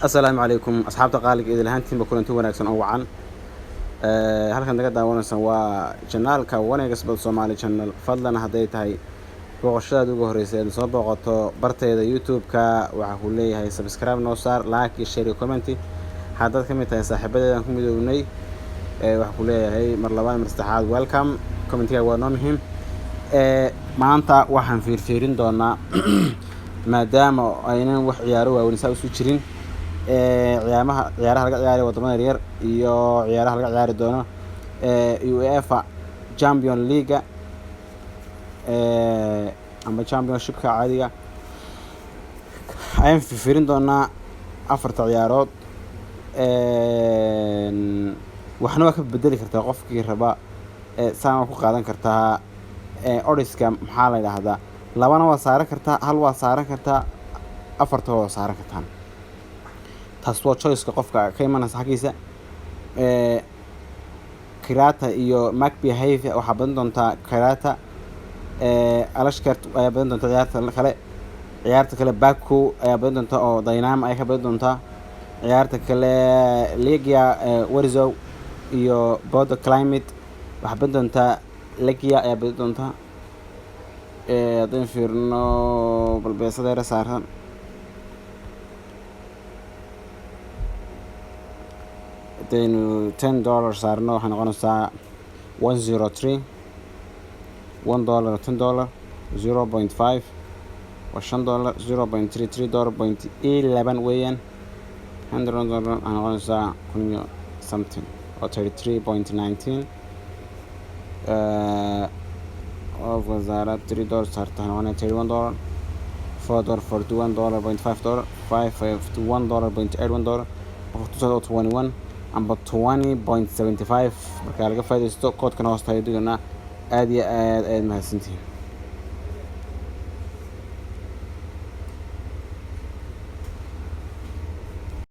السلام عليكم أصحاب تقاليد إذا لهانتين بكون wanaagsan oo wacan halkan naga daawanaysan waa channelka wanaagsan bal Soomaali channel fadlan haday tahay booqashada ugu horeysay soo booqato bartayda YouTube-ka waxa uu leeyahay subscribe noo saar like share comment hadad kamid tahay saaxiibadeedan ku midownay waxa uu leeyahay mar labaad mar saddexaad welcome comment-ka waa noo muhiim maanta waxaan fiirin doonaa maadaama aynan wax ciyaaro waaweyn saa u jirin ciyaaraha laga ciyaaro wadamada yar iyo ciyaaraha laga ciyaari doono UEFA Champions League ama Championship-ka caadiga ayaan fiirin doonaa afarta ciyaarood waxna waa ka bedeli kartaa qofkii raba saan ku qaadan kartaa odds-ka maxaa la yiraahdaa labana waa saaran kartaa hal waa saaran kartaa afarta waa saaran kartaa taas waa choice-ka qofka ka imanaysa xaqiisa Kirata iyo Maccabi Haifa waxa badan doontaa Kirata Alashkert ayaa badan doontaa ciyaarta kale Baku ayaa badan doontaa oo Dynamo ay ka badan doontaa ciyaarta kale Legia Warsaw iyo Bodo Climate waxa badan doontaa Legia ayaa badan doontaa hadaan fiirno balbeesada saaran $10 saarno waxaan noqonaysaa 103 $1 $10 0.5 $5 $0.33 weeyaan $100 waxaan noqonaysaa something or 33.19 of wasaarad $3 saartaan $31 $4 $41.5 $5 $51.81 amba 20.75 marka laga faa'iideysto koodkana hoosta ay digana aad iyo aad mahadsantiin.